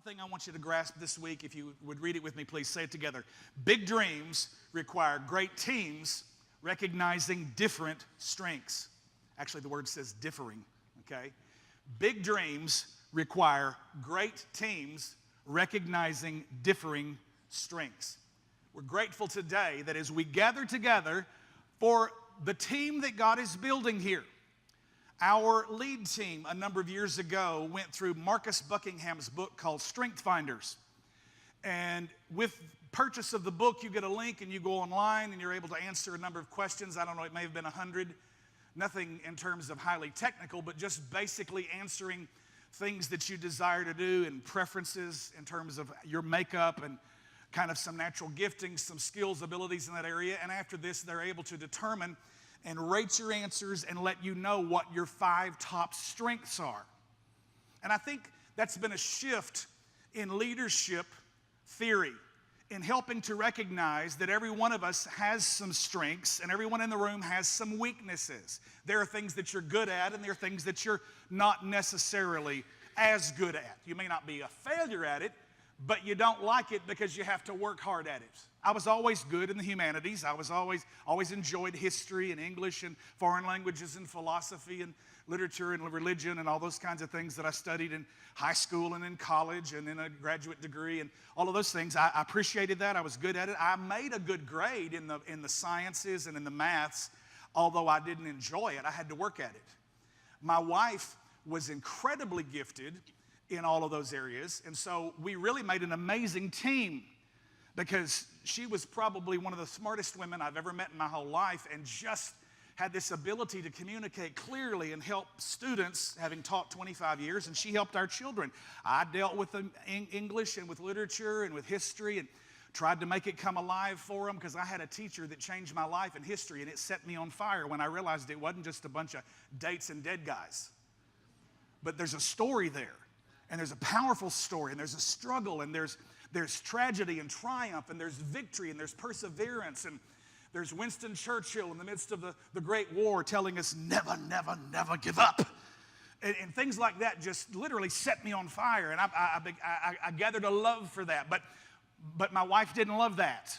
thing I want you to grasp this week, if you would read it with me, please say it together. Big dreams require great teams recognizing different strengths. Actually, the word says differing, okay? Big dreams require great teams recognizing differing strengths. We're grateful today that as we gather together for the team that God is building here. Our lead team a number of years ago went through Marcus Buckingham's book called Strength Finders. And with purchase of the book, you get a link and you go online and you're able to answer a number of questions. I don't know, it may have been 100. Nothing in terms of highly technical, but just basically answering things that you desire to do and preferences in terms of your makeup and kind of some natural giftings, some skills, abilities in that area. And after this, they're able to determine and rate your answers and let you know what your 5 top strengths are. And I think that's been a shift in leadership theory, in helping to recognize that every one of us has some strengths and everyone in the room has some weaknesses. There are things that you're good at and there are things that you're not necessarily as good at. You may not be a failure at it, but you don't like it because you have to work hard at it. I was always good in the humanities. I was always enjoyed history and English and foreign languages and philosophy and literature and religion and all those kinds of things that I studied in high school and in college and in a graduate degree and all of those things. I appreciated that. I was good at it. I made a good grade in the sciences and in the maths, although I didn't enjoy it. I had to work at it. My wife was incredibly gifted in all of those areas, and so we really made an amazing team because she was probably one of the smartest women I've ever met in my whole life and just had this ability to communicate clearly and help students, having taught 25 years, and she helped our children. I dealt with English and with literature and with history and tried to make it come alive for them because I had a teacher that changed my life in history, and it set me on fire when I realized it wasn't just a bunch of dates and dead guys. But there's a story there, and there's a powerful story, and there's a struggle, and there's tragedy and triumph, and there's victory, and there's perseverance, and there's Winston Churchill in the midst of the Great War telling us never, never, never give up. And things like that just literally set me on fire, and I gathered a love for that. But my wife didn't love that.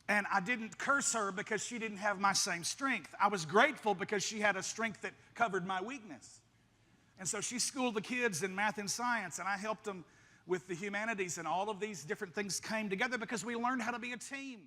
And I didn't curse her because she didn't have my same strength. I was grateful because she had a strength that covered my weakness. And so she schooled the kids in math and science, and I helped them with the humanities, and all of these different things came together because we learned how to be a team.